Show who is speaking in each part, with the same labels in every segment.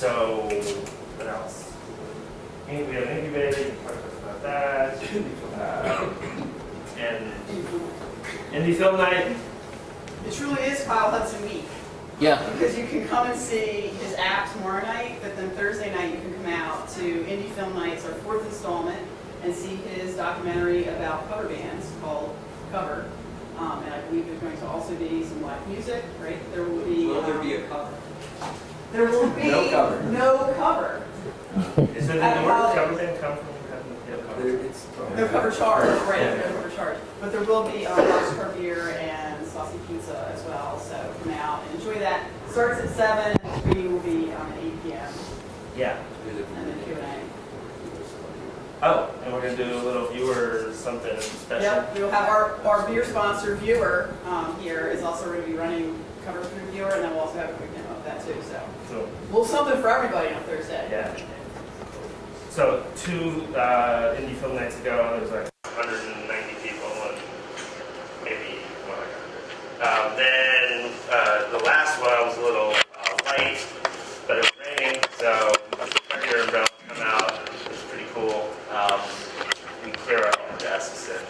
Speaker 1: So, what else? We have an incubator, you talked about that. And Indie Film Night.
Speaker 2: It truly is Kyle Hudson Week.
Speaker 3: Yeah.
Speaker 2: Because you can come and see his app tomorrow night, but then Thursday night you can come out to Indie Film Nights, our 4th installment, and see his documentary about cover bands called Cover. And I believe there's going to also be some live music, right? There will be.
Speaker 4: Will there be a cover?
Speaker 2: There will be
Speaker 4: No cover.
Speaker 2: No cover.
Speaker 1: Is it the word cover band come from?
Speaker 2: No cover charge, right? No cover charge. But there will be boxcar beer and saucy pizza as well. So come out and enjoy that. Starts at 7. And the screening will be at 8 p.m.
Speaker 1: Yeah.
Speaker 2: And then Q&A.
Speaker 1: Oh, and we're going to do a little viewer something special.
Speaker 2: Yep, we'll have our beer sponsor viewer here is also going to be running cover through viewer, and then we'll also have a quick demo of that too. So
Speaker 1: Cool.
Speaker 2: we'll something for everybody on Thursday.
Speaker 1: Yeah. So 2 indie film nights ago, there was like 190 people, and maybe more like 100. Then the last one was a little light, but it was raining, so your umbrella come out. It was pretty cool. We clear out all the desks and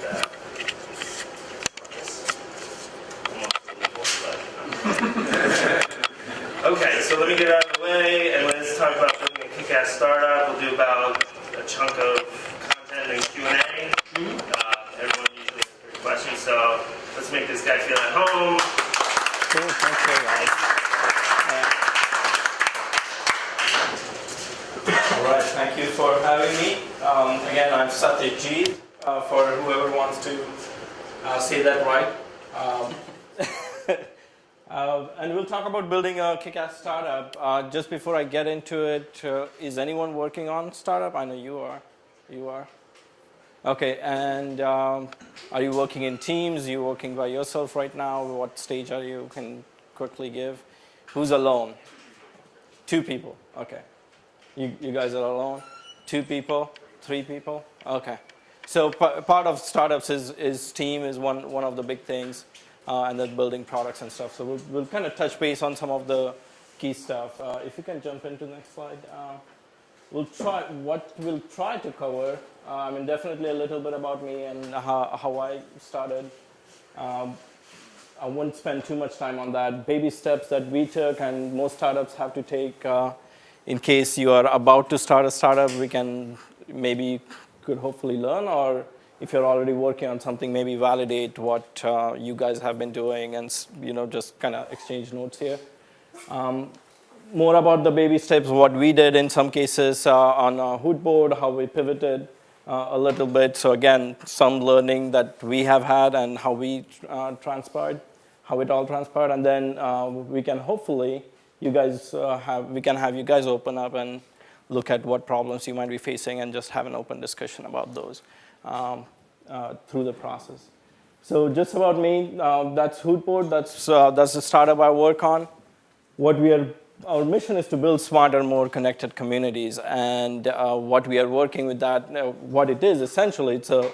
Speaker 1: it's almost illegal, but okay, so let me get out of the way and let's talk about building a KickAss startup. We'll do about a chunk of content and Q&A. Everyone usually has 3 questions, so let's make this guy feel at home.
Speaker 3: Cool, thanks very much.
Speaker 5: All right, thank you for having me. Again, I'm Satyajeet, for whoever wants to say that right. And we'll talk about building a KickAss startup. Just before I get into it, is anyone working on startup? I know you are. You are? Okay, and are you working in teams? Are you working by yourself right now? What stage are you? Can quickly give. Who's alone? 2 people, okay. You guys are alone? 2 people? 3 people? Okay. So part of startups is team is one of the big things, and then building products and stuff. So we'll kind of touch base on some of the key stuff. If you can jump into the next slide. We'll try to cover. I mean, definitely a little bit about me and how I started. I won't spend too much time on that. Baby steps that we took and most startups have to take. In case you are about to start a startup, we can could hopefully learn, or if you're already working on something, maybe validate what you guys have been doing and just kind of exchange notes here. More about the baby steps, what we did in some cases on HootBoard, how we pivoted a little bit. So again, some learning that we have had and how we transpired, how it all transpired, and then we can hopefully we can have you guys open up and look at what problems you might be facing and just have an open discussion about those through the process. So just about me, that's HootBoard. That's the startup I work on. Our mission is to build smarter, more connected communities, and what we are working with that, what it is essentially, it's a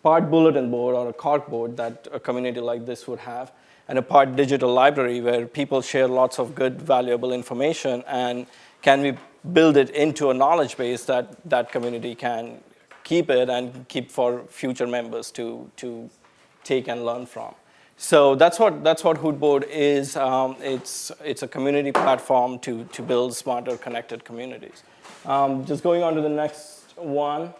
Speaker 5: part bulletin board or a corkboard that a community like this would have, and a part digital library where people share lots of good, valuable information, and can we build it into a knowledge base that community can keep it and keep for future members to take and learn from. So that's what HootBoard is. It's a community platform to build smarter, connected communities. Just going on to the next one.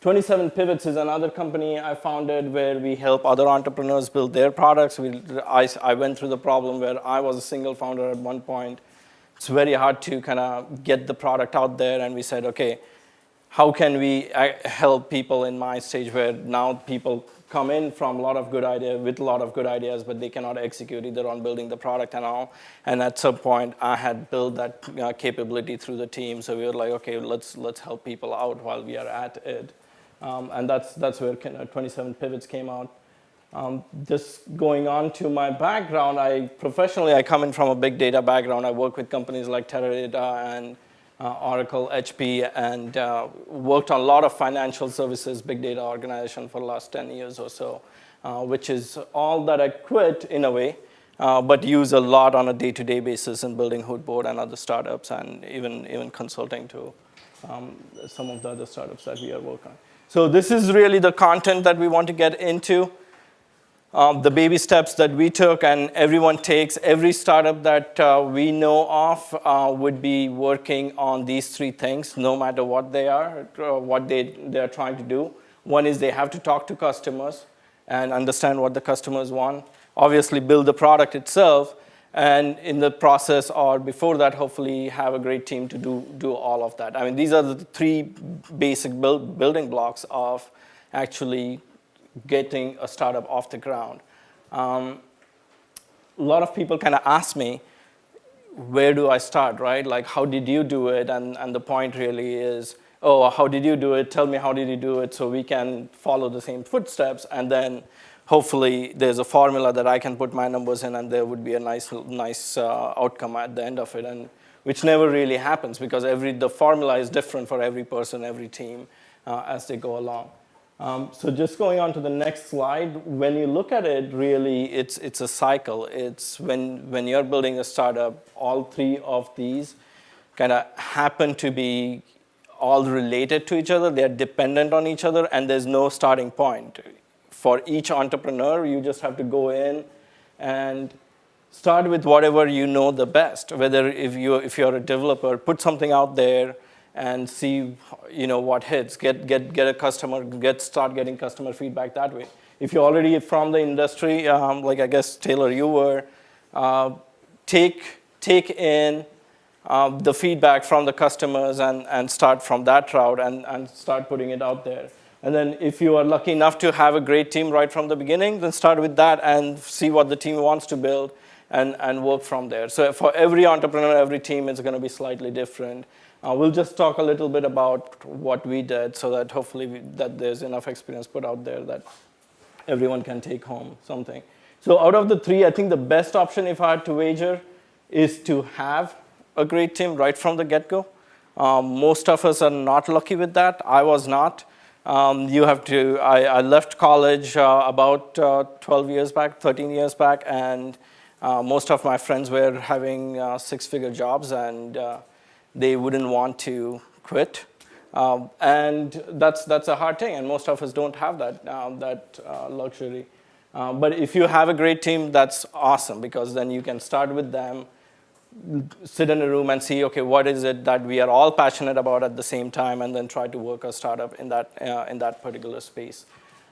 Speaker 5: 27 Pivots is another company I founded where we help other entrepreneurs build their products. I went through the problem where I was a single founder at one point. It's very hard to kind of get the product out there, and we said, okay, how can we help people in my stage where now people come in from a lot of good ideas, but they cannot execute either on building the product and all. And at some point, I had built that capability through the team. So we were like, okay, let's help people out while we are at it. And that's where 27 Pivots came out. Just going on to my background, professionally, I come in from a big data background. I work with companies like Teradata and Oracle, HP, and worked on a lot of financial services, big data organization for the last 10 years or so, which is all that I quit in a way. but use a lot on a day-to-day basis in building HootBoard and other startups, and even consulting to some of the other startups that we are working on. So this is really the content that we want to get into. The baby steps that we took and everyone takes. Every startup that we know of would be working on these three things, no matter what they are, what they are trying to do. One is they have to talk to customers and understand what the customers want. Obviously, build the product itself, and in the process or before that, hopefully have a great team to do all of that. I mean, these are the three basic building blocks of actually getting a startup off the ground. A lot of people kind of ask me, where do I start, right? Like, how did you do it? And the point really is, oh, how did you do it? Tell me how did you do it so we can follow the same footsteps, and then hopefully there's a formula that I can put my numbers in and there would be a nice outcome at the end of it, and which never really happens because the formula is different for every person, every team as they go along. So just going on to the next slide, when you look at it, really, it's a cycle. It's when you're building a startup, all three of these kind of happen to be all related to each other. They're dependent on each other, and there's no starting point. For each entrepreneur, you just have to go in and start with whatever you know the best. Whether if you're a developer, put something out there and see what hits. Get a customer, start getting customer feedback that way. If you're already from the industry, like I guess Taylor, you were, take in the feedback from the customers and start from that route and start putting it out there. And then if you are lucky enough to have a great team right from the beginning, then start with that and see what the team wants to build and work from there. So for every entrepreneur, every team is going to be slightly different. We'll just talk a little bit about what we did so that hopefully that there's enough experience put out there that everyone can take home something. So out of the three, I think the best option, if I had to wager, is to have a great team right from the get-go. Most of us are not lucky with that. I was not. I left college about 12 years back, 13 years back, and most of my friends were having six-figure jobs, and they wouldn't want to quit. And that's a hard thing, and most of us don't have that luxury. But if you have a great team, that's awesome, because then you can start with them, sit in a room and see, okay, what is it that we are all passionate about at the same time, and then try to work a startup in that particular space.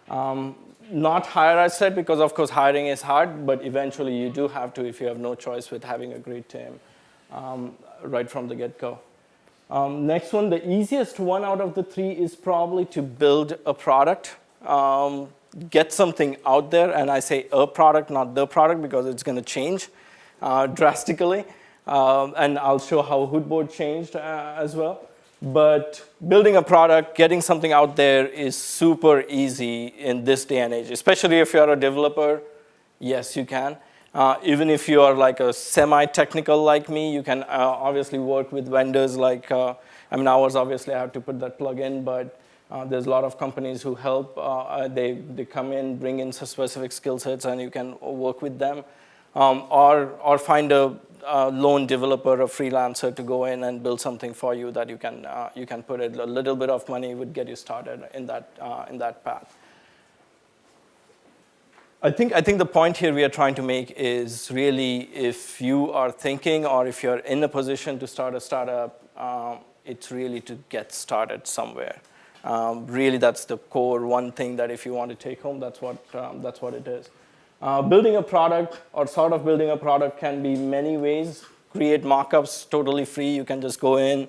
Speaker 5: Not hire, I said, because of course hiring is hard, but eventually you do have to if you have no choice with having a great team right from the get-go. Next one, the easiest one out of the three is probably to build a product. Get something out there, and I say a product, not the product, because it's going to change drastically. And I'll show how HootBoard changed as well. But building a product, getting something out there is super easy in this day and age, especially if you're a developer. Yes, you can. Even if you are like a semi-technical like me, you can obviously work with vendors like, ours obviously I have to put that plug in, but there's a lot of companies who help. They come in, bring in some specific skill sets, and you can work with them. Or find a lone developer, a freelancer to go in and build something for you that you can put in. A little bit of money would get you started in that path. I think the point here we are trying to make is really if you are thinking or if you're in a position to start a startup, it's really to get started somewhere. Really, that's the core one thing that if you want to take home, that's what it is. Building a product or sort of building a product can be many ways. Create mockups totally free. You can just go in.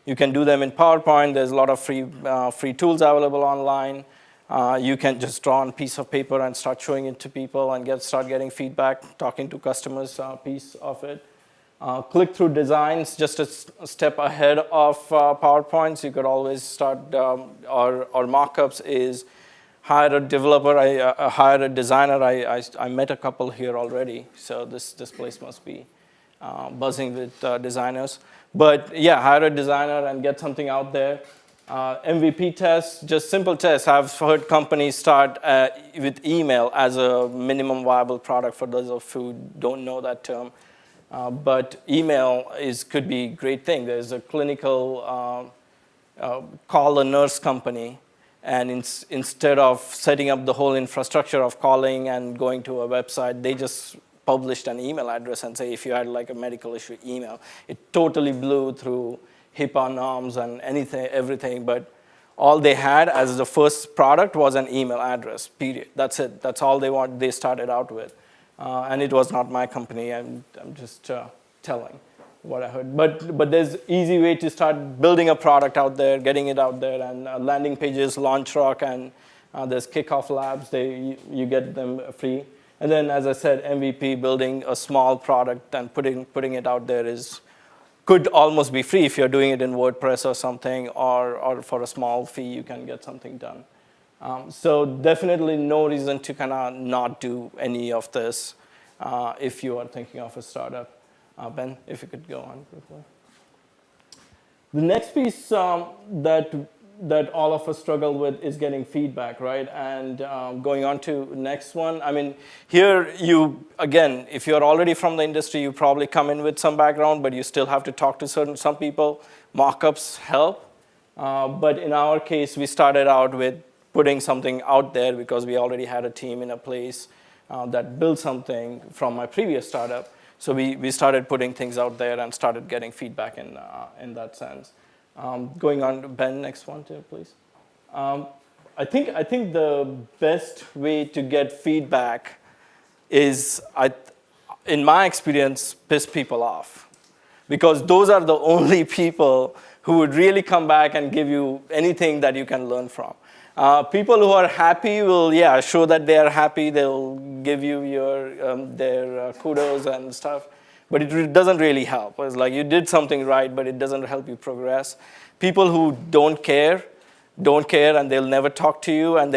Speaker 5: You can do them in PowerPoint. There's a lot of free tools available online. You can just draw on a piece of paper and start showing it to people and start getting feedback, talking to customers, piece of it. Click through designs, just a step ahead of PowerPoints. You could always start, or mockups is hire a developer, hire a designer. I met a couple here already, so this place must be buzzing with designers. But yeah, hire a designer and get something out there. MVP tests, just simple tests. I've heard companies start with email as a minimum viable product for those of who don't know that term. But email could be a great thing. There's a clinical call a nurse company, and instead of setting up the whole infrastructure of calling and going to a website, they just published an email address and say if you had like a medical issue, email. It totally blew through HIPAA norms and everything, but all they had as the first product was an email address, period. That's it. That's all they started out with. And it was not my company. I'm just telling what I heard. But there's easy way to start building a product out there, getting it out there, and landing pages, LaunchRock, and there's Kickoff Labs. You get them free. And then, as I said, MVP, building a small product and putting it out there could almost be free if you're doing it in WordPress or something, or for a small fee, you can get something done. So definitely no reason to kind of not do any of this if you are thinking of a startup. Ben, if you could go on quickly. The next piece that all of us struggle with is getting feedback, right? And going on to next one. I mean, here again, if you're already from the industry, you probably come in with some background, but you still have to talk to some people. Mock-ups help. But in our case, we started out with putting something out there because we already had a team in a place that built something from my previous startup. So we started putting things out there and started getting feedback in that sense. Going on to Ben, next one, too, please. I think the best way to get feedback is, in my experience, piss people off, because those are the only people who would really come back and give you anything that you can learn from. People who are happy will, show that they are happy. They'll give you their kudos and stuff. But it doesn't really help. It's like you did something right, but it doesn't help you progress. People who don't care, and they'll never talk to you, and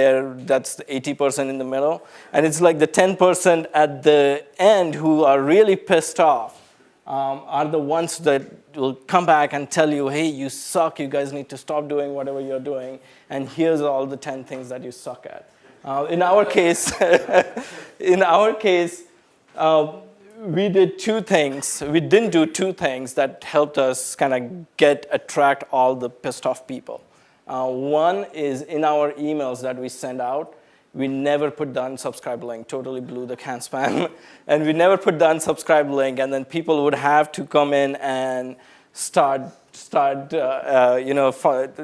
Speaker 5: that's the 80% in the middle. And it's like the 10% at the end who are really pissed off are the ones that will come back and tell you, hey, you suck, you guys need to stop doing whatever you're doing, and here's all the 10 things that you suck at. In our case, we did two things. We didn't do two things that helped us kind of attract all the pissed off people. One is in our emails that we send out, we never put the unsubscribe link, totally blew the can spam. And we never put the unsubscribe link, and then people would have to come in and start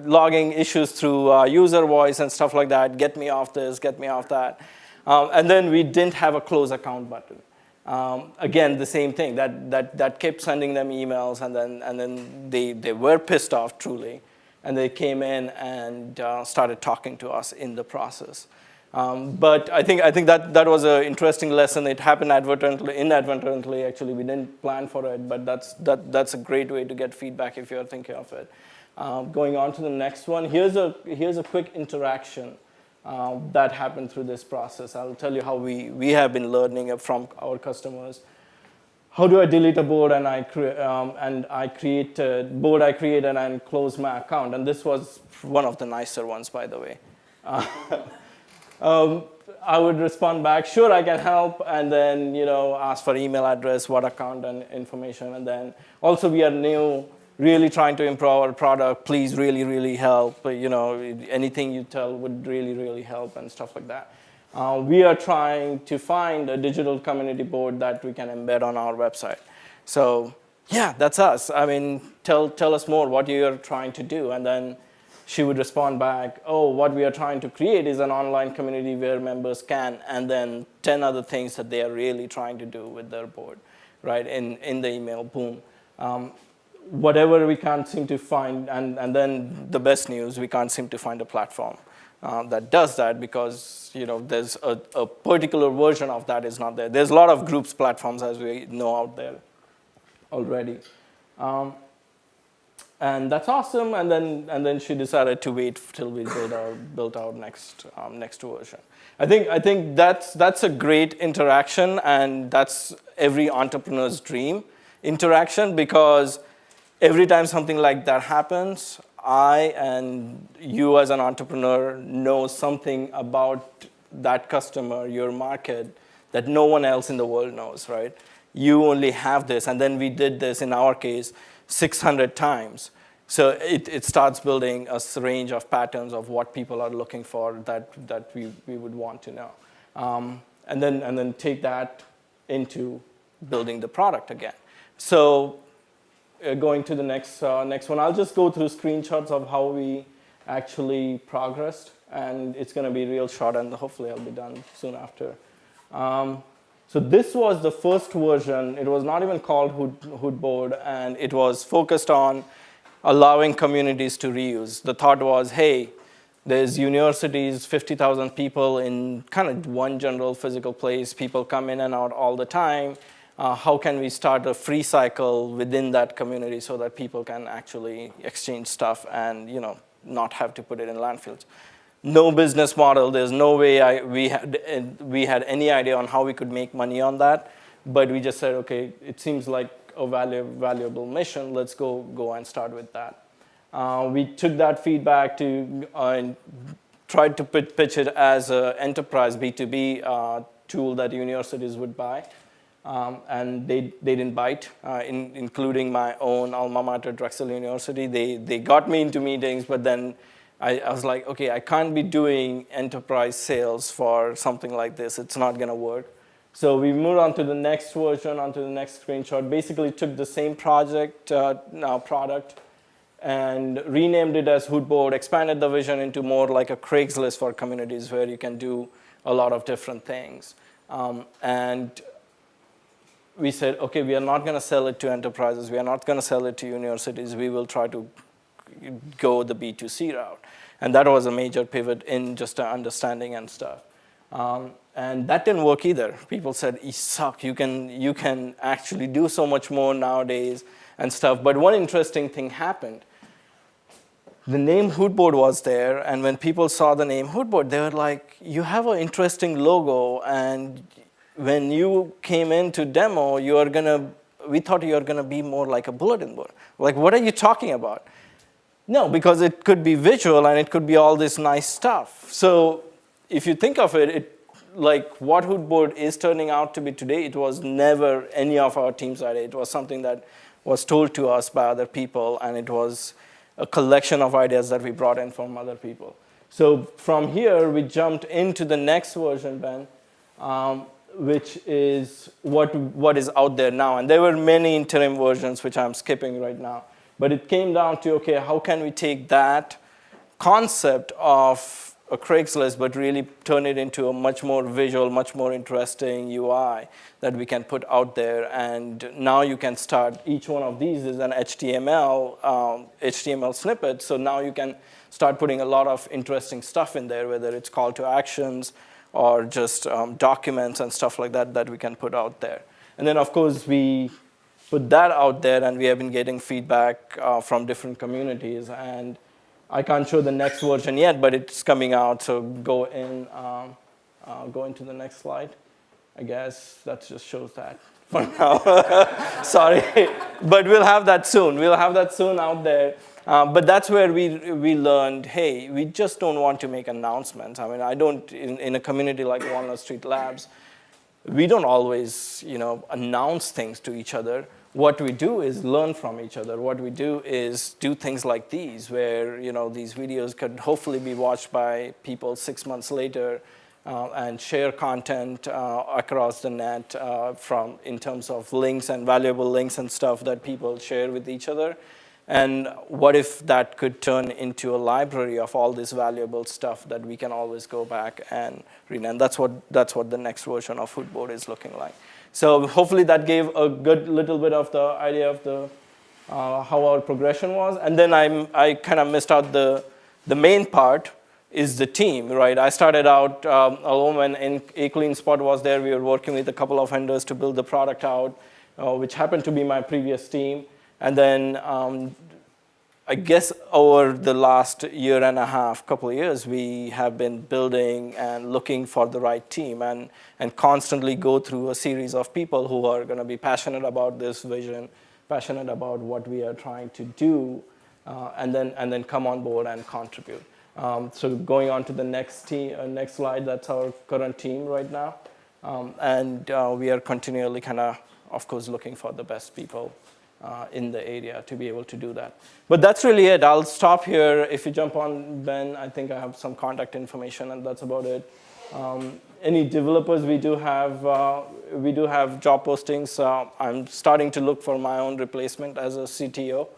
Speaker 5: logging issues through user voice and stuff like that, get me off this, get me off that. And then we didn't have a close account button. Again, the same thing, that kept sending them emails, and then they were pissed off, truly. And they came in and started talking to us in the process. But I think that was an interesting lesson. It happened inadvertently. Actually, we didn't plan for it, but that's a great way to get feedback if you're thinking of it. Going on to the next one, here's a quick interaction that happened through this process. I'll tell you how we have been learning from our customers. How do I delete a board and I create a board I created and close my account? And this was one of the nicer ones, by the way. I would respond back, sure, I can help, and then ask for email address, what account, and information. And then also we are new, really trying to improve our product. Please, really, really help. Anything you tell would really, really help and stuff like that. We are trying to find a digital community board that we can embed on our website. So yeah, that's us. I mean, tell us more what you're trying to do. And then she would respond back, oh, what we are trying to create is an online community where members can, and then 10 other things that they are really trying to do with their board, right, in the email, boom. Whatever we can't seem to find, and then the best news, we can't seem to find a platform that does that, because there's a particular version of that is not there. There's a lot of groups platforms, as we know, out there already. And that's awesome. And then she decided to wait till we built our next version. I think that's a great interaction, and that's every entrepreneur's dream interaction, because every time something like that happens, I and you as an entrepreneur know something about that customer, your market, that no one else in the world knows, right? You only have this, and then we did this, in our case, 600 times. So it starts building a range of patterns of what people are looking for that we would want to know. And then take that into building the product again. So going to the next one, I'll just go through screenshots of how we actually progressed, and it's going to be real short, and hopefully I'll be done soon after. So this was the first version. It was not even called HootBoard, and it was focused on allowing communities to reuse. The thought was, hey, there's universities, 50,000 people in kind of one general physical place. People come in and out all the time. How can we start a free cycle within that community so that people can actually exchange stuff and not have to put it in landfills? No business model. There's no way we had any idea on how we could make money on that. But we just said, okay, it seems like a valuable mission. Let's go and start with that. We took that feedback to and tried to pitch it as an enterprise B2B tool that universities would buy. And they didn't bite, including my own alma mater, Drexel University. They got me into meetings, but then I was like, okay, I can't be doing enterprise sales for something like this. It's not going to work. So we moved on to the next version, onto the next screenshot. Basically took the same product, and renamed it as HootBoard, expanded the vision into more like a Craigslist for communities where you can do a lot of different things. And we said, okay, we are not going to sell it to enterprises. We are not going to sell it to universities. We will try to go the B2C route. And that was a major pivot in just understanding and stuff. And that didn't work either. People said, you suck. You can actually do so much more nowadays and stuff. But one interesting thing happened. The name HootBoard was there, and when people saw the name HootBoard, they were like, you have an interesting logo, and when you came in to demo, we thought you were going to be more like a bulletin board. Like, what are you talking about? No, because it could be visual, and it could be all this nice stuff. So if you think of it, like what HootBoard is turning out to be today, it was never any of our team's idea. It was something that was told to us by other people, and it was a collection of ideas that we brought in from other people. So from here, we jumped into the next version, Ben, which is what is out there now. And there were many interim versions, which I'm skipping right now. But it came down to, okay, how can we take that concept of a Craigslist, but really turn it into a much more visual, much more interesting UI that we can put out there. And now you can start, each one of these is an HTML snippet. So now you can start putting a lot of interesting stuff in there, whether it's call to actions or just documents and stuff like that we can put out there. And then, of course, we put that out there, and we have been getting feedback from different communities. And I can't show the next version yet, but it's coming out. So go into the next slide. I guess that just shows that for now. Sorry, but we'll have that soon. We'll have that soon out there. But that's where we learned, hey, we just don't want to make announcements. I mean, I don't, in a community like Walnut Street Labs, we don't always, announce things to each other. What we do is learn from each other. What we do is do things like these, where these videos could hopefully be watched by people 6 months later, and share content across the net in terms of links and valuable links and stuff that people share with each other. And what if that could turn into a library of all this valuable stuff that we can always go back and read? And that's what the next version of HootBoard is looking like. So hopefully that gave a good little bit of the idea of how our progression was. And then I kind of missed out the main part is the team, right? I started out alone when A Clean Spot was there. We were working with a couple of vendors to build the product out, which happened to be my previous team. And then I guess over the last year and a half, couple of years, we have been building and looking for the right team and constantly go through a series of people who are going to be passionate about this vision, passionate about what we are trying to do, and then come on board and contribute. So going on to the next slide, that's our current team right now. And we are continually of course, looking for the best people in the area to be able to do that. But that's really it. I'll stop here. If you jump on Ben, I think I have some contact information, and that's about it. Any developers, we do have job postings. I'm starting to look for my own replacement as a CTO.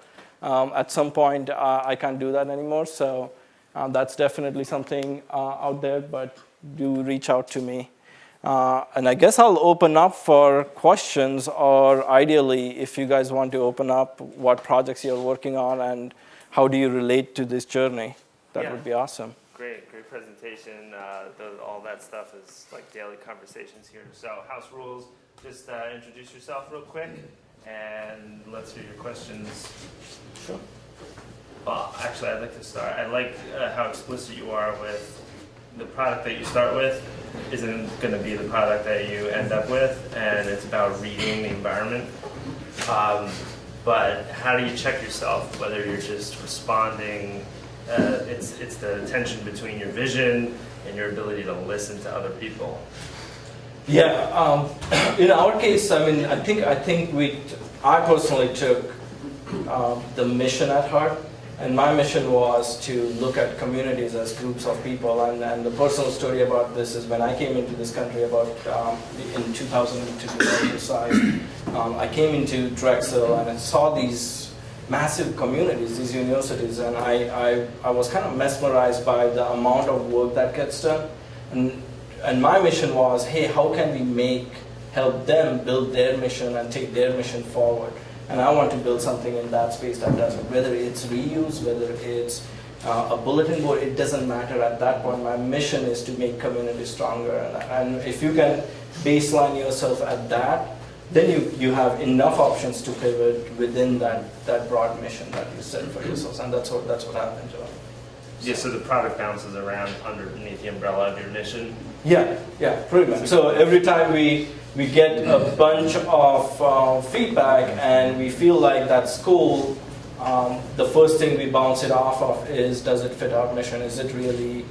Speaker 5: At some point, I can't do that anymore, so that's definitely something out there, but do reach out to me. And I guess I'll open up for questions, or ideally, if you guys want to open up what projects you're working on and how do you relate to this journey, that would be awesome.
Speaker 1: Great presentation. All that stuff is like daily conversations here. So house rules, just introduce yourself real quick, and let's hear your questions.
Speaker 5: Sure.
Speaker 1: Well, actually, I'd like to start. I like how explicit you are with the product that you start with isn't going to be the product that you end up with, and it's about reading the environment. But how do you check yourself, whether you're just responding? It's the tension between your vision and your ability to listen to other people.
Speaker 5: Yeah, in our case, I mean, I think I personally took the mission at heart, and my mission was to look at communities as groups of people. And the personal story about this is when I came into this country in 2002, to be precise, I came into Drexel and I saw these massive communities, these universities, and I was kind of mesmerized by the amount of work that gets done. And my mission was, hey, how can we help them build their mission and take their mission forward? And I want to build something in that space that does it. Whether it's reuse, whether it's a bulletin board, it doesn't matter at that point. My mission is to make communities stronger. And if you can baseline yourself at that, then you have enough options to pivot within that broad mission that you set for yourselves. And that's what happened to us.
Speaker 1: Yeah, so the product bounces around underneath the umbrella of your mission?
Speaker 5: Yeah, pretty much. So every time we get a bunch of feedback and we feel like that's cool, the first thing we bounce it off of is, does it fit our mission? Is it really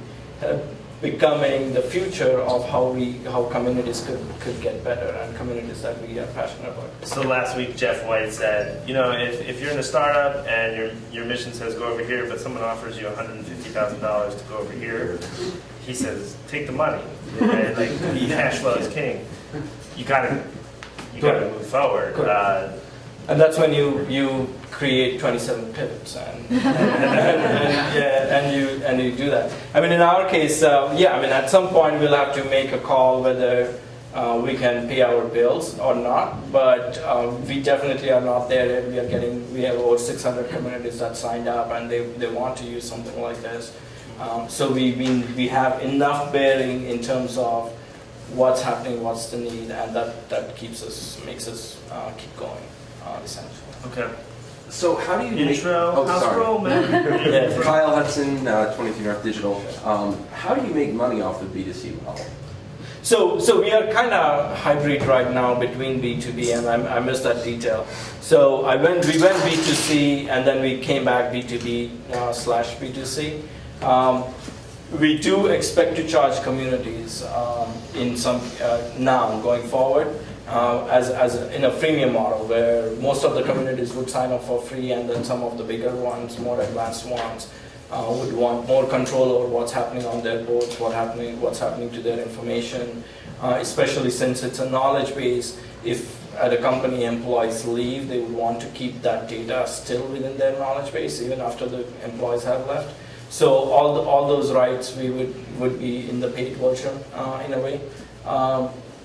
Speaker 5: becoming the future of how communities could get better, and communities that we are passionate about?
Speaker 1: So last week Jeff White said, if you're in a startup and your mission says go over here, but someone offers you $150,000 to go over here, he says take the money. And like cash flow is king. You gotta move forward.
Speaker 5: And that's when you create 27 pivots and you do that. I mean, in our case, at some point we'll have to make a call whether we can pay our bills or not. But we definitely are not there yet. We have over 600 communities that signed up, and they want to use something like this. So we have enough bearing in terms of what's happening, what's the need, and that makes us keep going, essentially.
Speaker 1: Okay.
Speaker 4: So how do you
Speaker 1: house roll, man.
Speaker 4: Kyle Hudson, 23 North Digital. How do you make money off the B2C model?
Speaker 5: So we are kind of hybrid right now between B2B, and I missed that detail. So we went B2C, and then we came back B2B / B2C. We do expect to charge communities in some now going forward as in a freemium model, where most of the communities would sign up for free, and then some of the bigger ones, more advanced ones, would want more control over what's happening on their boards, what's happening to their information, especially since it's a knowledge base. If at a company employees leave, they would want to keep that data still within their knowledge base even after the employees have left. So all those rights we would be in the paid version in a way.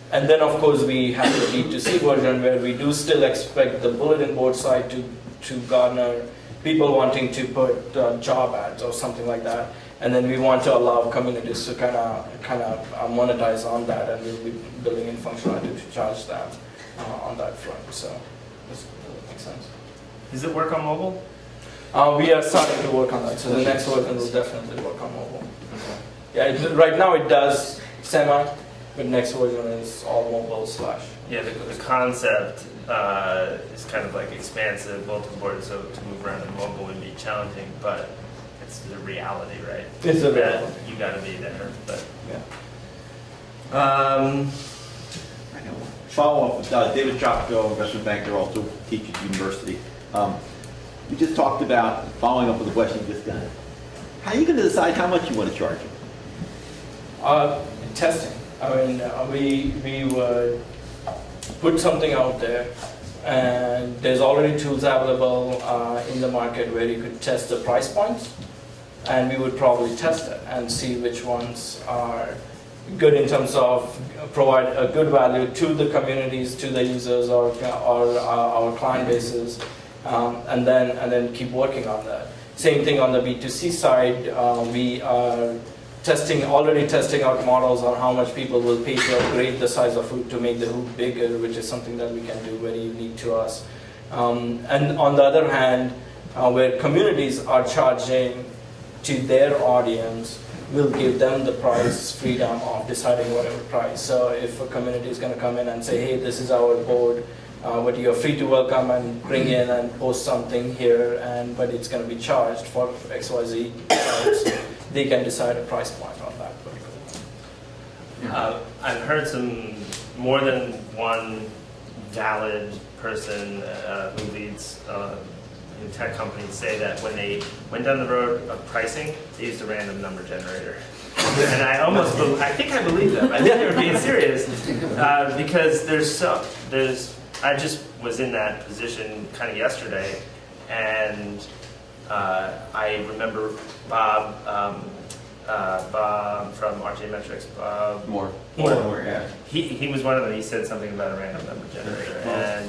Speaker 5: And then of course we have the B2C version, where we do still expect the bulletin board side to garner people wanting to put job ads or something like that. And then we want to allow communities to kind of monetize on that, and we'll be building in functionality to charge them on that front. So does that make sense?
Speaker 1: Does it work on mobile?
Speaker 5: We are starting to work on that, so the next version will definitely work on mobile. Yeah, right now it does semi, but next version is all mobile /
Speaker 1: Yeah, the concept is kind of like expansive, bulletin board, so to move around in mobile would be challenging, but it's the reality, right?
Speaker 5: It's a
Speaker 1: That
Speaker 5: reality.
Speaker 1: you got to be there. But
Speaker 5: Yeah.
Speaker 6: Follow up with David Chopko, investment banker, also teaches at university. We just talked about, following up with the question you just got. How are you going to decide how much you want to charge them?
Speaker 5: Testing. I mean, we would put something out there, and there's already tools available in the market where you could test the price points, and we would probably test it and see which ones are good in terms of provide a good value to the communities, to the users, or our client bases, and then keep working on that. Same thing on the B2C side. We are already testing out models on how much people will pay to upgrade the size of hoop to make the hoop bigger, which is something that we can do very unique to us. And on the other hand, where communities are charging to their audience, we'll give them the price freedom of deciding whatever price. So if a community is going to come in and say, hey, this is our board, but you're free to welcome and bring in and post something here, but it's going to be charged for XYZ price, they can decide a price point on that particular.
Speaker 1: I've heard more than one valid person who leads in tech companies say that when they went down the road of pricing, they used a random number generator. And I think I believe them. I think they were being serious because I just was in that position kind of yesterday, and I remember Bob from RJ Metrics.
Speaker 4: More.
Speaker 6: Yeah.
Speaker 1: He was one of them. He said something about a random number generator, and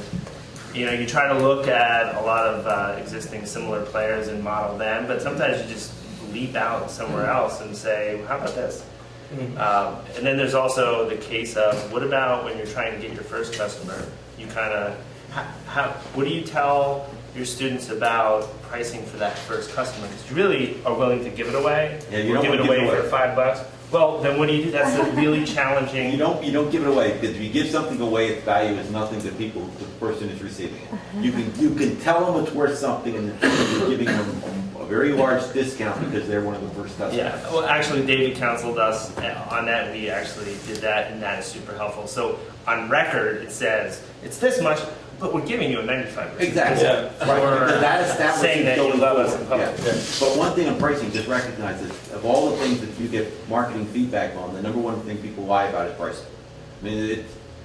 Speaker 1: you try to look at a lot of existing similar players and model them, but sometimes you just leap out somewhere else and say, how about this? And then there's also the case of, what about when you're trying to get your first customer? You kind of, what do you tell your students about pricing for that first customer? Because you really are willing to give it away.
Speaker 6: Yeah, you
Speaker 1: or
Speaker 6: don't
Speaker 1: give it
Speaker 6: wanna
Speaker 1: away
Speaker 6: give it
Speaker 1: for $5. Well, then what do you do? That's a really challenging.
Speaker 6: You don't give it away, because if you give something away, its value is nothing to the person is receiving it. You can tell them it's worth something, and you're giving them a very large discount because they're one of the first customers.
Speaker 1: Yeah, well, actually, David counseled us on that, and we actually did that, and that is super helpful. So on record, it says it's this much, but we're giving you a 95%.
Speaker 6: Exactly.
Speaker 5: Yeah.
Speaker 6: Right.
Speaker 1: Or
Speaker 6: Because that establishes
Speaker 1: saying that you
Speaker 6: going
Speaker 1: love us in
Speaker 6: forward.
Speaker 1: public.
Speaker 6: Yeah. But one thing on pricing, just recognize that of all the things that you get marketing feedback on, the number one thing people lie about is pricing. I mean,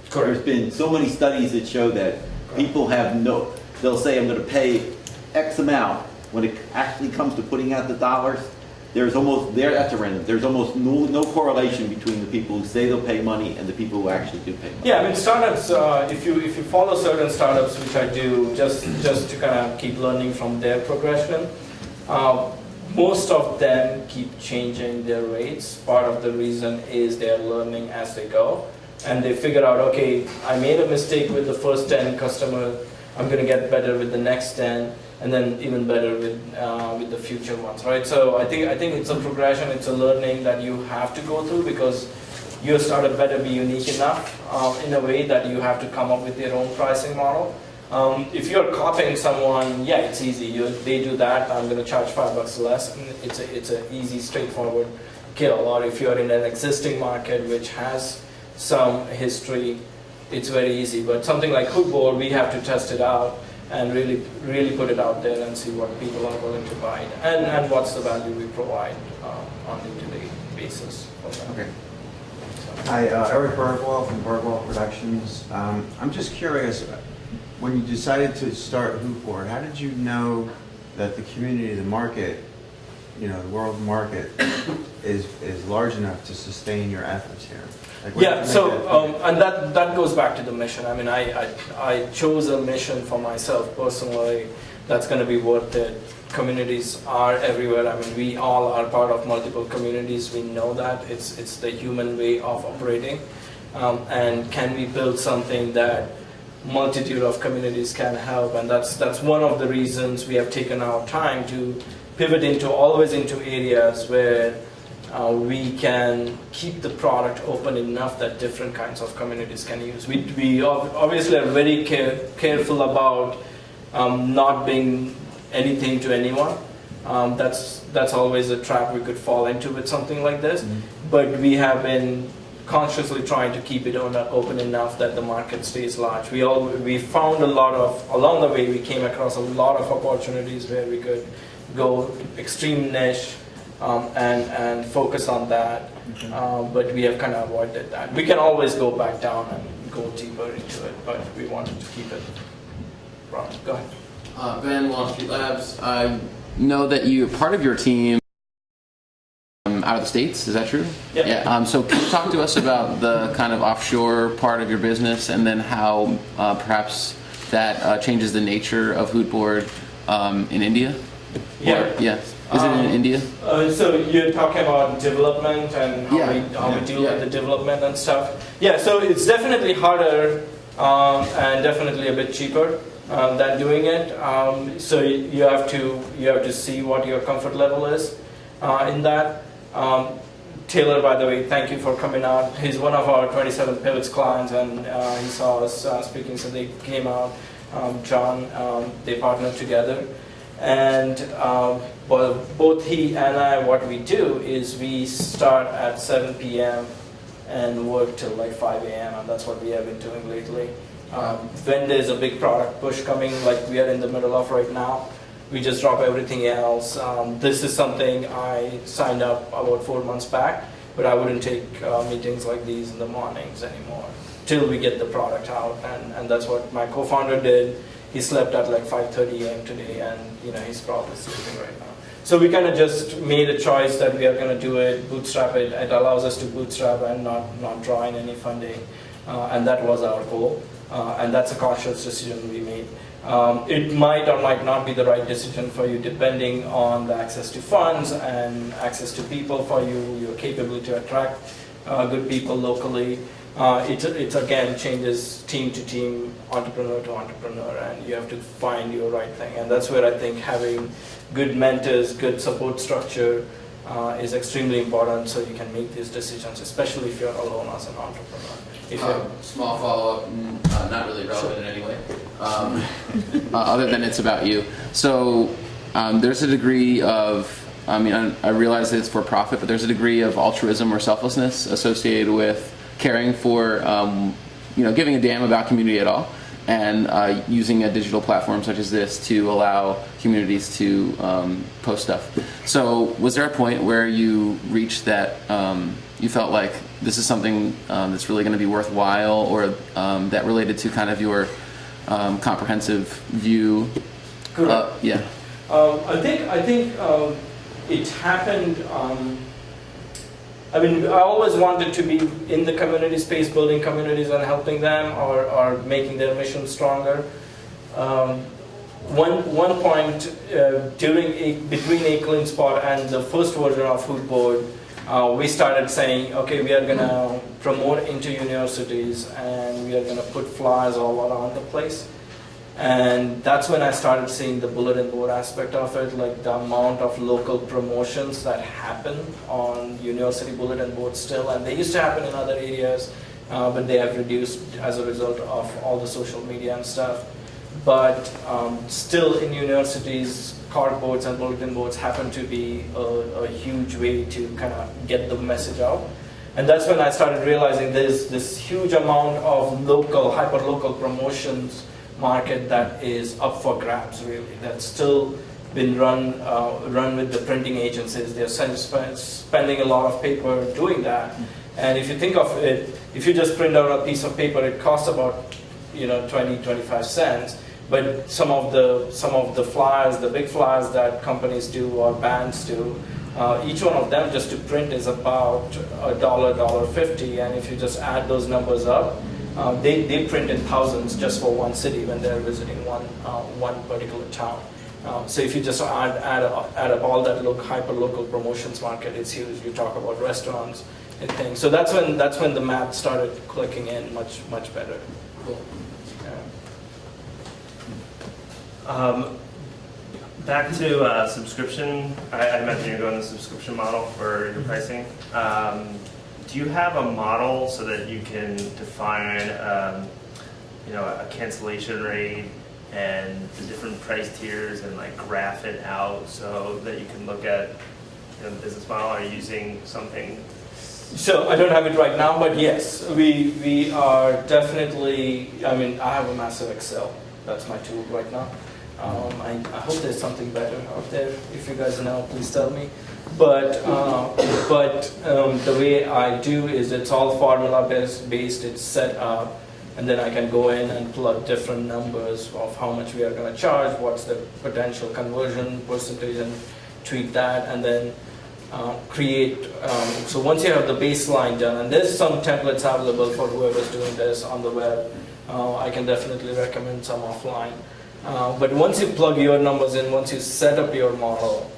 Speaker 6: there's been so many studies that show that people they'll say, I'm going to pay X amount. When it actually comes to putting out the dollars, there's almost no correlation between the people who say they'll pay money and the people who actually do pay money.
Speaker 5: Yeah, I mean, startups, if you follow certain startups, which I do, just to kind of keep learning from their progression, most of them keep changing their rates. Part of the reason is they're learning as they go, and they figure out, okay, I made a mistake with the first 10 customers, I'm going to get better with the next 10, and then even better with the future ones, right? So I think it's a progression, it's a learning that you have to go through, because your startup better be unique enough in a way that you have to come up with your own pricing model. If you're copying someone, yeah, it's easy. They do that, I'm going to charge $5 less, and it's an easy, straightforward kill. Or if you're in an existing market which has some history, it's very easy. But something like HootBoard, we have to test it out and really put it out there and see what people are willing to buy and what's the value we provide on a day-to-day basis for them.
Speaker 7: Okay. Hi, Eric Bergwall from Bergwall Productions. I'm just curious, when you decided to start HootBoard, how did you know that the community, the market, the world market is large enough to sustain your efforts here? Like,
Speaker 5: Yeah, so and that goes back to the mission. I mean, I chose a mission for myself personally that's going to be worth it. Communities are everywhere. I mean, we all are part of multiple communities. We know that it's the human way of operating. And can we build something that multitude of communities can help? And that's one of the reasons we have taken our time to pivot always into areas where we can keep the product open enough that different kinds of communities can use. We obviously are very careful about not being anything to anyone. That's always a trap we could fall into with something like this. But we have been consciously trying to keep it open enough that the market stays large. We found along the way, we came across a lot of opportunities where we could go extreme niche and focus on that. But we have kind of avoided that. We can always go back down and go deeper into it, but we wanted to keep it broad. Go ahead.
Speaker 3: Ben, Walnut Street Labs. I know that part of your team out of the States, is that true?
Speaker 5: Yeah.
Speaker 3: Yeah. So can you talk to us about the kind of offshore part of your business, and then how perhaps that changes the nature of HootBoard in India?
Speaker 5: Yeah.
Speaker 3: Yeah. Is it in India?
Speaker 5: So you're talking about development and how we deal with the development and stuff. Yeah, so it's definitely harder and definitely a bit cheaper than doing it. So you have to see what your comfort level is in that. Taylor, by the way, thank you for coming out. He's one of our 27 Pivots clients, and he saw us speaking, so they came out. John, they partnered together. And both he and I, what we do is we start at 7 p.m. and work till like 5 a.m. and that's what we have been doing lately. When there's a big product push coming, like we are in the middle of right now, we just drop everything else. This is something I signed up about 4 months back, but I wouldn't take meetings like these in the mornings anymore till we get the product out, and that's what my co-founder did. He slept at like 5:30 a.m. today, and he's probably sleeping right now. So we kind of just made a choice that we are going to do it, bootstrap it. It allows us to bootstrap and not draw in any funding, and that was our goal. And that's a conscious decision we made. It might or might not be the right decision for you depending on the access to funds and access to people for you, your capability to attract good people locally. It again changes team to team, entrepreneur to entrepreneur, and you have to find your right thing. And that's where I think having good mentors, good support structure is extremely important so you can make these decisions, especially if you're alone as an entrepreneur.
Speaker 3: Small follow-up, not really relevant in any way, other than it's about you. So there's a degree of, I realize that it's for profit, but there's a degree of altruism or selflessness associated with caring for, giving a damn about community at all, and using a digital platform such as this to allow communities to post stuff. So was there a point where you reached that you felt like this is something that's really going to be worthwhile, or that related to kind of your comprehensive view?
Speaker 5: Correct.
Speaker 3: Yeah.
Speaker 5: I think it happened. I always wanted to be in the community space, building communities and helping them, or making their mission stronger. One point between A Clean Spot and the first version of HootBoard, we started saying, okay, we are going to promote into universities and we are going to put flyers all around the place. And that's when I started seeing the bulletin board aspect of it, like the amount of local promotions that happen on university bulletin boards still. And they used to happen in other areas, but they have reduced as a result of all the social media and stuff. But still in universities, cardboards and bulletin boards happen to be a huge way to kind of get the message out. And that's when I started realizing there's this huge amount of local, hyper-local promotions market that is up for grabs, really. That's still been run with the printing agencies. They're spending a lot of paper doing that. And if you think of it, if you just print out a piece of paper, it costs about 20-25 cents. But some of the flyers, the big flyers that companies do or bands do, each one of them just to print is about $1, $1.50. And if you just add those numbers up, they print in thousands just for one city when they're visiting one particular town. So if you just add up all that hyper-local promotions market, it's huge. You talk about restaurants and things. So that's when the math started clicking in much better. Cool.
Speaker 1: Back to subscription. I imagine you're going the subscription model for your pricing. Do you have a model so that you can define, a cancellation rate and the different price tiers and like graph it out so that you can look at the business model? Are you using something?
Speaker 5: So I don't have it right now, but yes, we are definitely. I mean, I have a massive Excel. That's my tool right now. I hope there's something better out there. If you guys know, please tell me. But the way I do is it's all formula based. It's set up, and then I can go in and plug different numbers of how much we are going to charge, what's the potential conversion percentage, and tweak that, and then create. So once you have the baseline done, and there's some templates available for whoever's doing this on the web. I can definitely recommend some offline. But once you plug your numbers in, once you set up your model,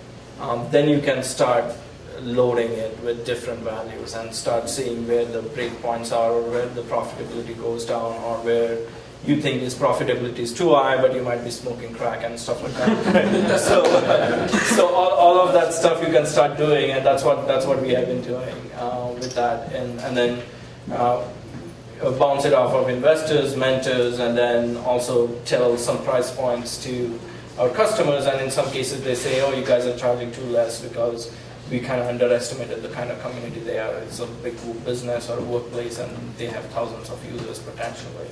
Speaker 5: then you can start loading it with different values and start seeing where the breakpoints are, or where the profitability goes down, or where you think this profitability is too high, but you might be smoking crack and stuff like that. so all of that stuff you can start doing, and that's what we have been doing with that, and then bounce it off of investors, mentors, and then also tell some price points to our customers. And in some cases they say, oh, you guys are charging too less because we kind of underestimated the kind of community they are. It's a big business or a workplace, and they have thousands of users potentially.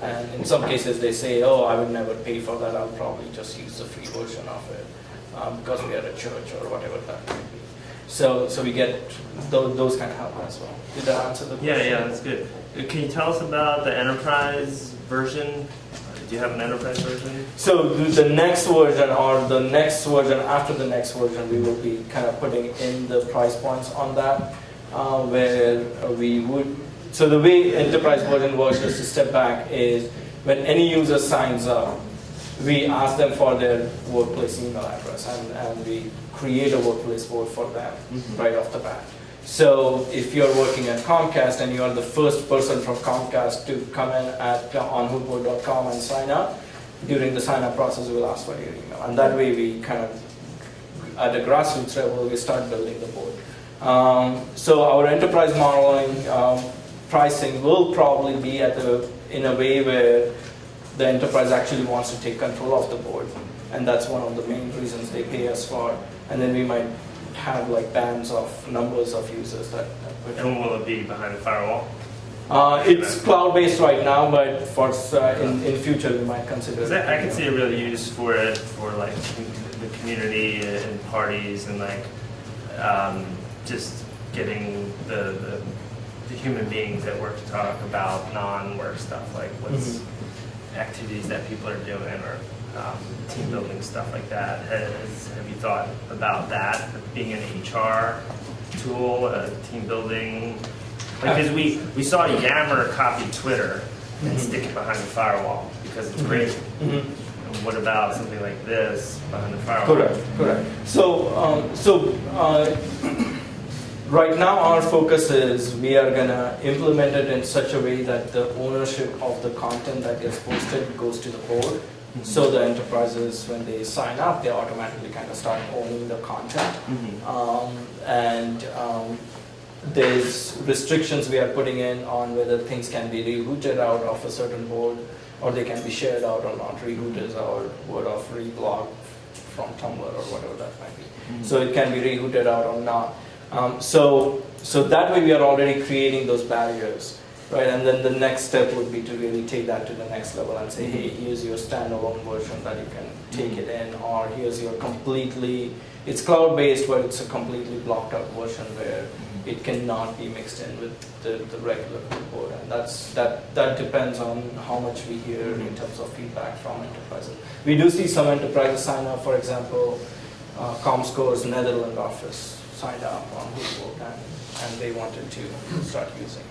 Speaker 5: And in some cases they say, oh, I would never pay for that, I'll probably just use the free version of it because we are a church or whatever that might be. So we get those kind of help as well. Did that answer the question?
Speaker 1: Yeah, that's good. Can you tell us about the enterprise version? Do you have an enterprise version?
Speaker 5: So the next version, or the next version after the next version, we will be kind of putting in the price points on that, where we would. So the way enterprise version works, just to step back, is when any user signs up, we ask them for their workplace email address, and we create a workplace board for them right off the bat. So if you're working at Comcast and you're the first person from Comcast to come in on HootBoard.com and sign up, during the sign up process we'll ask for your email. And that way we kind of, at a grassroots level, we start building the board. So our enterprise modeling pricing will probably be in a way where the enterprise actually wants to take control of the board. And that's one of the main reasons they pay us for. And then we might have like bands of numbers of users that
Speaker 1: And will it be behind the firewall?
Speaker 5: It's cloud-based right now, but in future we might consider it.
Speaker 1: I can see a real use for it for like the community and parties and like just getting the human beings at work to talk about non-work stuff, like what's activities that people are doing, or team building stuff like that. Have you thought about that being an HR tool, team building? Because we saw Yammer copy Twitter and stick it behind the firewall because it's great. And what about something like this behind the firewall?
Speaker 5: Correct. So right now our focus is we are gonna implement it in such a way that the ownership of the content that gets posted goes to the board. So the enterprises, when they sign up, they automatically kind of start owning the content. There's restrictions we are putting in on whether things can be rerouted out of a certain board, or they can be shared out or not. Reroute is our word of reblog from Tumblr or whatever that might be. So it can be rerouted out or not. So that way we are already creating those barriers. Right, and then the next step would be to really take that to the next level and say, hey, here's your standalone version that you can take it in, or here's your it's cloud-based, but it's a completely blocked out version where it cannot be mixed in with the regular board. And that depends on how much we hear in terms of feedback from enterprises. We do see some enterprises sign up, for example, Comscore's Netherlands office signed up on HootBoard, and they wanted to start using it.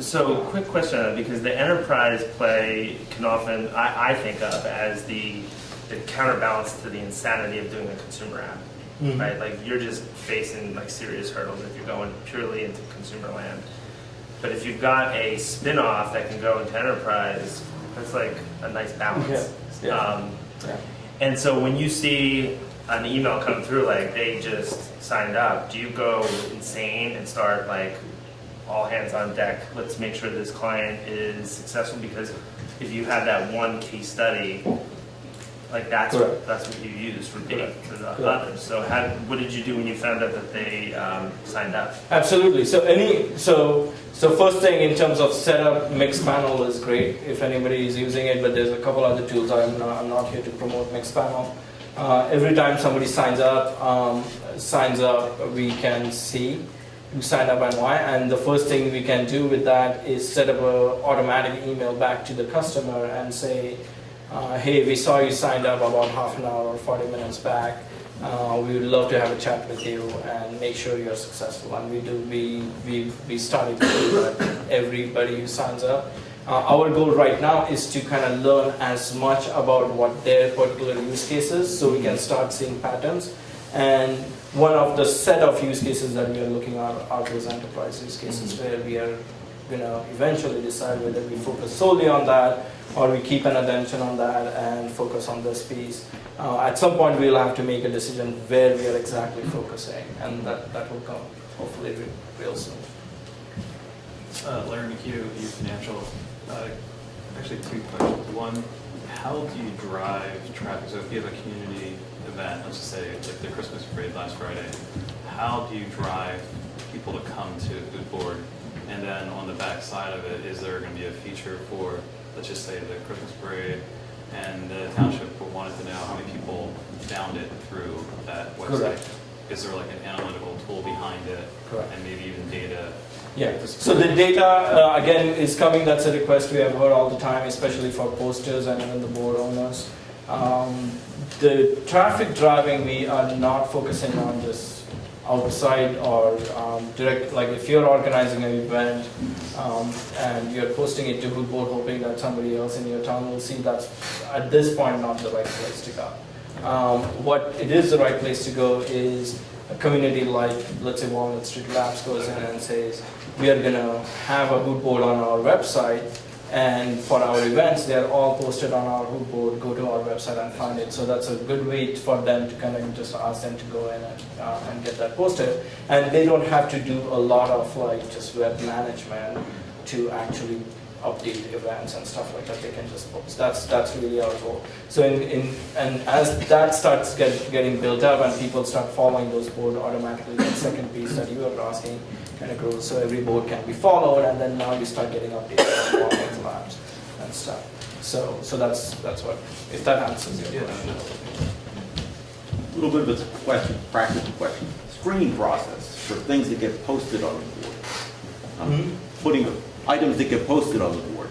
Speaker 1: So, quick question, because the enterprise play can often, I think of as the counterbalance to the insanity of doing a consumer app, right? Like you're just facing like serious hurdles if you're going purely into consumer land. But if you've got a spin-off that can go into enterprise, that's like a nice balance. And so when you see an email come through, like they just signed up, do you go insane and start like all hands on deck, let's make sure this client is successful? Because if you had that one case study, like that's what you use for the others. So what did you do when you found out that they signed up?
Speaker 5: Absolutely. So first thing in terms of setup, Mixpanel is great if anybody is using it, but there's a couple other tools. I'm not here to promote Mixpanel. Every time somebody signs up, we can see who signed up and why. And the first thing we can do with that is set up an automatic email back to the customer and say, hey, we saw you signed up about half an hour or 40 minutes back. We would love to have a chat with you and make sure you're successful. And we started to do that everybody who signs up. Our goal right now is to kind of learn as much about what their particular use case is so we can start seeing patterns. And one of the set of use cases that we are looking at are those enterprise use cases where we are going to eventually decide whether we focus solely on that or we keep an attention on that and focus on this piece. At some point we'll have to make a decision where we are exactly focusing, and that will come hopefully real soon.
Speaker 8: Larry McHugh, EU Financial. Actually, two questions. One, how do you drive traffic? So if you have a community event, let's just say like the Christmas parade last Friday, how do you drive people to come to HootBoard? And then on the back side of it, is there going to be a feature for, let's just say, the Christmas parade, and the township wanted to know how many people found it through that website?
Speaker 5: Correct.
Speaker 8: Is there like an analytical tool behind it?
Speaker 5: Correct.
Speaker 8: And maybe even data?
Speaker 5: Yeah, so the data, again, is coming. That's a request we have heard all the time, especially for posters and even the board owners. The traffic driving, we are not focusing on just outside or direct, like if you're organizing an event and you're posting it to HootBoard hoping that somebody else in your town will see, that's at this point not the right place to go. What it is the right place to go is a community like, let's say Walnut Street Labs goes in and says, we are going to have a HootBoard on our website, and for our events, they're all posted on our HootBoard. Go to our website and find it. So that's a good way for them to kind of just ask them to go in and get that posted. And they don't have to do a lot of like just web management to actually update events and stuff like that. They can just post. That's really our goal. So and as that starts getting built up and people start following those boards automatically, the second piece that you were asking kind of grows. So every board can be followed, and then now we start getting updates on Walnut labs and stuff. So that's what, if that answers your question.
Speaker 6: A little bit of a question, practical question. Screening process for things that get posted on the board. Putting items that get posted on the board.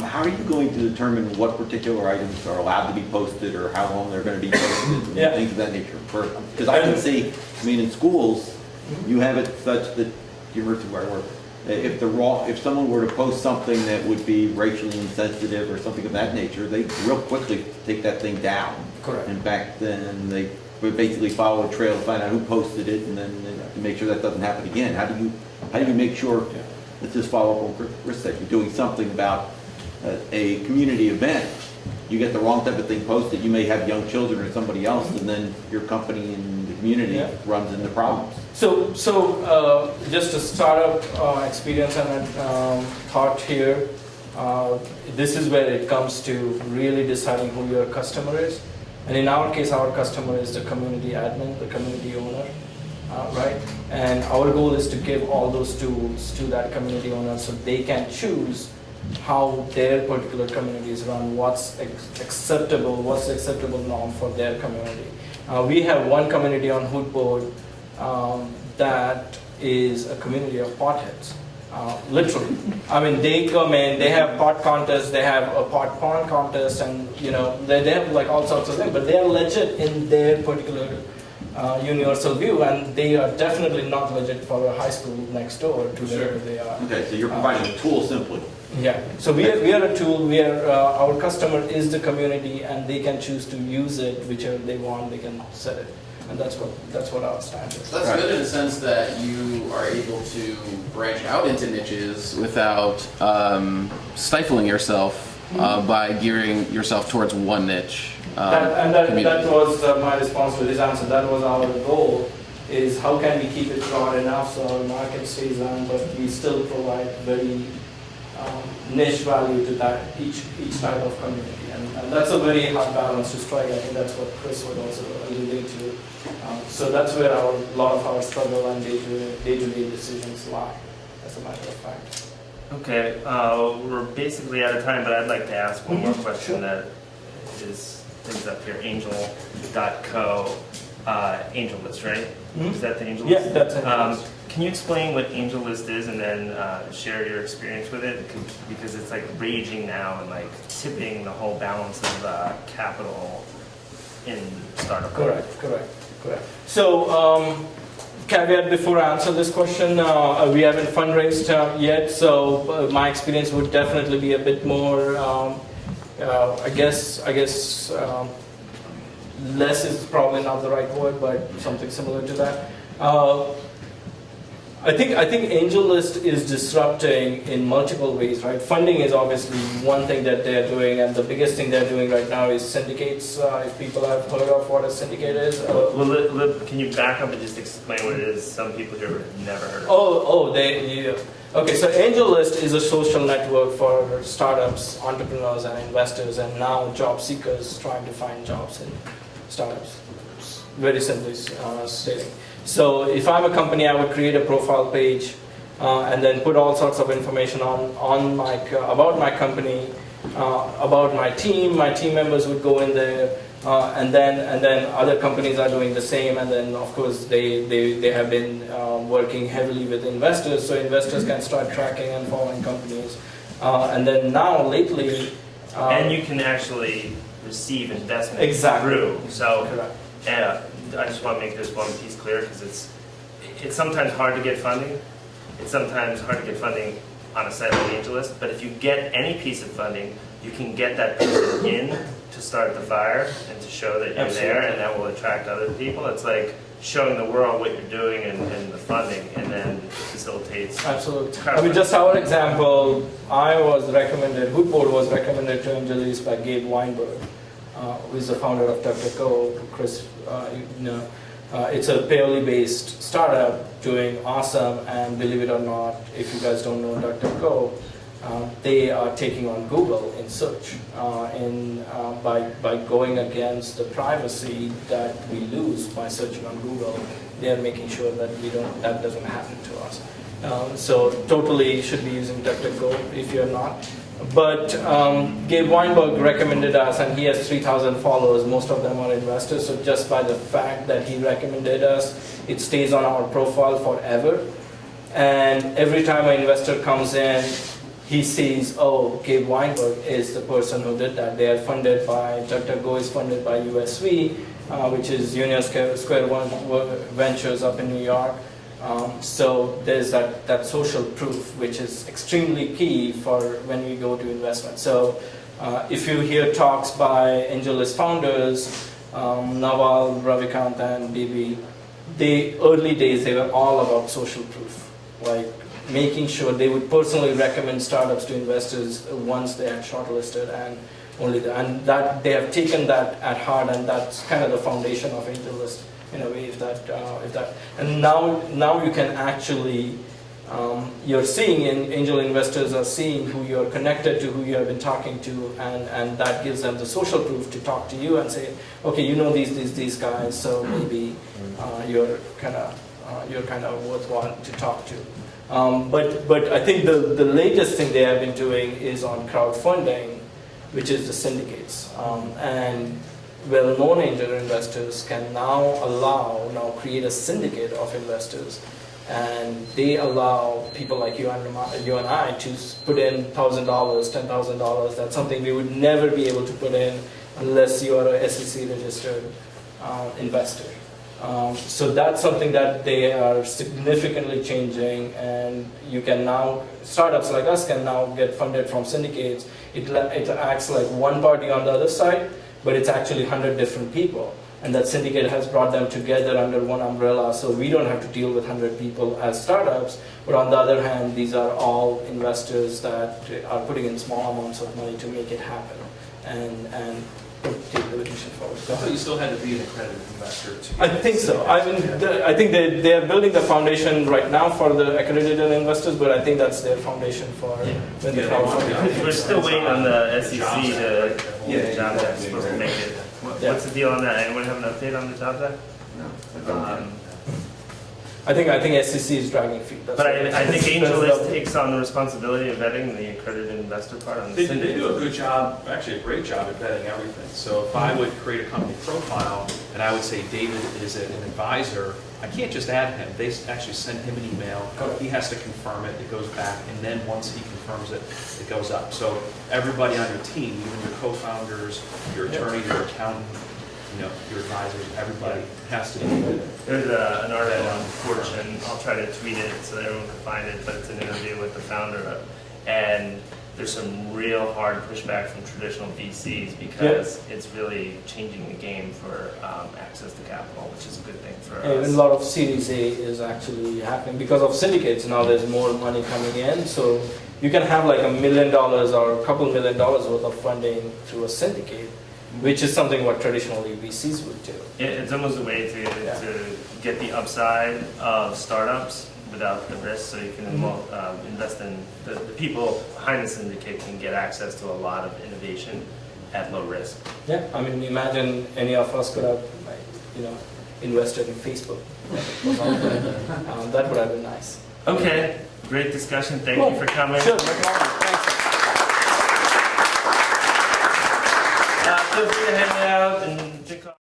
Speaker 6: How are you going to determine what particular items are allowed to be posted or how long they're going to be posted and things of that nature? Because I can see, I mean, in schools, you have it such that, university where I work, if someone were to post something that would be racially insensitive or something of that nature, they real quickly take that thing down.
Speaker 5: Correct.
Speaker 6: In fact, then they would basically follow a trail to find out who posted it, and then to make sure that doesn't happen again. How do you make sure? Let's just follow up on Chris said. You're doing something about a community event. You get the wrong type of thing posted. You may have young children or somebody else, and then your company and the community runs into problems.
Speaker 5: So just a startup experience and thought here. This is where it comes to really deciding who your customer is. And in our case, our customer is the community admin, the community owner, right? And our goal is to give all those tools to that community owner so they can choose how their particular community is run, what's acceptable, what's the acceptable norm for their community. We have one community on HootBoard that is a community of potheads. Literally. I mean, they come in, they have pot contests, they have a pot pond contest, and they have like all sorts of things, but they are legit in their particular universal view, and they are definitely not legit for a high school next door to wherever they are.
Speaker 6: Okay, so you're providing a tool simply.
Speaker 5: Yeah, so we are a tool where our customer is the community, and they can choose to use it whichever they want. They can set it, and that's what our standard is.
Speaker 3: So that's good in the sense that you are able to branch out into niches without stifling yourself by gearing yourself towards one niche.
Speaker 5: That
Speaker 3: community.
Speaker 5: was my response to his answer. That was our goal, is how can we keep it broad enough so our market stays on, but we still provide very niche value to that each type of community. And that's a very hard balance to strike. I think that's what Chris was also alluding to. So that's where a lot of our struggle and day-to-day decisions lie, as a matter of fact.
Speaker 1: Okay, we're basically out of time, but I'd like to ask one more question
Speaker 5: Sure.
Speaker 1: that is up here, angel.co, Angel List, right?
Speaker 5: Mhm.
Speaker 1: Is that the Angel
Speaker 5: Yeah,
Speaker 1: List?
Speaker 5: that's it.
Speaker 1: Can you explain what Angel List is and then share your experience with it? Because it's like raging now and like tipping the whole balance of capital in startup.
Speaker 5: Correct. So, caveat before I answer this question, we haven't fundraised yet, so my experience would definitely be a bit more, I guess less is probably not the right word, but something similar to that. I think AngelList is disrupting in multiple ways, right? Funding is obviously one thing that they're doing, and the biggest thing they're doing right now is syndicates. If people have heard of what a syndicate is.
Speaker 1: Can you back up and just explain what it is? Some people here have never heard of it.
Speaker 5: Okay, so AngelList is a social network for startups, entrepreneurs, and investors, and now job seekers trying to find jobs in startups. Very simply stating. So if I'm a company, I would create a profile page and then put all sorts of information on my about my company, about my team. My team members would go in there, and then other companies are doing the same. And then of course they have been working heavily with investors, so investors can start tracking and following companies. And then now lately,
Speaker 1: and you can actually receive investment
Speaker 5: exactly
Speaker 1: through. So.
Speaker 5: Correct.
Speaker 1: I just want to make this one piece clear because it's sometimes hard to get funding. It's sometimes hard to get funding on a site like AngelList, but if you get any piece of funding, you can get that person in to start the fire and to show that you're
Speaker 5: Absolutely.
Speaker 1: there, and that will attract other people. It's like showing the world what you're doing and the funding, and then it facilitates.
Speaker 5: Absolutely. I mean, just our example, HootBoard was recommended to AngelList by Gabe Weinberg, who is the founder of DuckDuckGo. Chris, it's a purely based startup doing awesome, and believe it or not, if you guys don't know DuckDuckGo, they are taking on Google in search, by going against the privacy that we lose by searching on Google. They are making sure that that doesn't happen to us. So totally should be using DuckDuckGo if you're not. But Gabe Weinberg recommended us, and he has 3,000 followers. Most of them are investors. So just by the fact that he recommended us, it stays on our profile forever. And every time an investor comes in, he sees, oh, Gabe Weinberg is the person who did that. They are funded by, DuckDuckGo is funded by USV, which is Union Square Ventures up in New York. So there's that social proof, which is extremely key for when we go to investment. So if you hear talks by AngelList founders, Naval, Ravikant, and DB, early days, they were all about social proof, like making sure they would personally recommend startups to investors once they had shortlisted, and that they have taken that at heart, and that's kind of the foundation of AngelList. In a way, if that, and now you can actually, you're seeing, angel investors are seeing who you're connected to, who you have been talking to, and that gives them the social proof to talk to you and say, okay, you know these guys, so maybe you're kind of worthwhile to talk to. But I think the latest thing they have been doing is on crowdfunding, which is the syndicates, and well-known angel investors can now create a syndicate of investors, and they allow people like you and I to put in $1,000, $10,000. That's something we would never be able to put in unless you are a SEC registered investor. So that's something that they are significantly changing, and you can now, startups like us can now get funded from syndicates. It acts like one party on the other side, but it's actually 100 different people. And that syndicate has brought them together under one umbrella, so we don't have to deal with 100 people as startups. But on the other hand, these are all investors that are putting in small amounts of money to make it happen. And take the leadership forward.
Speaker 9: I thought you still had to be an accredited investor to.
Speaker 5: I think so. I mean, I think they are building the foundation right now for the accredited investors, but I think that's their foundation for when the crowdfunding.
Speaker 1: We're still waiting on the SEC to
Speaker 4: Yeah,
Speaker 1: the job that's supposed to make it. What's the deal on that? Anyone have an update on the job act?
Speaker 5: I think SEC is dragging feet. That's
Speaker 1: But
Speaker 5: what-
Speaker 1: I think
Speaker 5: that's
Speaker 1: AngelList
Speaker 5: the-
Speaker 1: takes on the responsibility of vetting the accredited investor part on the
Speaker 9: They
Speaker 1: syndicate.
Speaker 9: do a good job, actually a great job at vetting everything. So if I would create a company profile and I would say David is an advisor, I can't just add him. They actually send him an email. He has to confirm it. It goes back. And then once he confirms it, it goes up. So everybody on your team, even your co-founders, your attorney, your accountant, your advisors, everybody has to be good.
Speaker 1: There's an article on Fortune. I'll try to tweet it so that everyone can find it, but it's an interview with the founder. And there's some real hard pushback from traditional VCs because it's really changing the game for access to capital, which is a good thing for
Speaker 5: And
Speaker 1: us.
Speaker 5: a lot of Series A is actually happening because of syndicates. Now there's more money coming in, so you can have like $1 million or a couple $1 million worth of funding through a syndicate, which is something what traditionally VCs would do.
Speaker 1: It's almost a way to get the upside of startups without the risk, so you can invest in the people behind the syndicate can get access to a lot of innovation at low risk.
Speaker 5: Yeah, I mean, imagine any of us could have, invested in Facebook. That would have been nice.
Speaker 1: Okay, great discussion. Thank you for coming.
Speaker 5: Sure, no problem. Thanks.
Speaker 1: Feel free to hang out and drink coffee.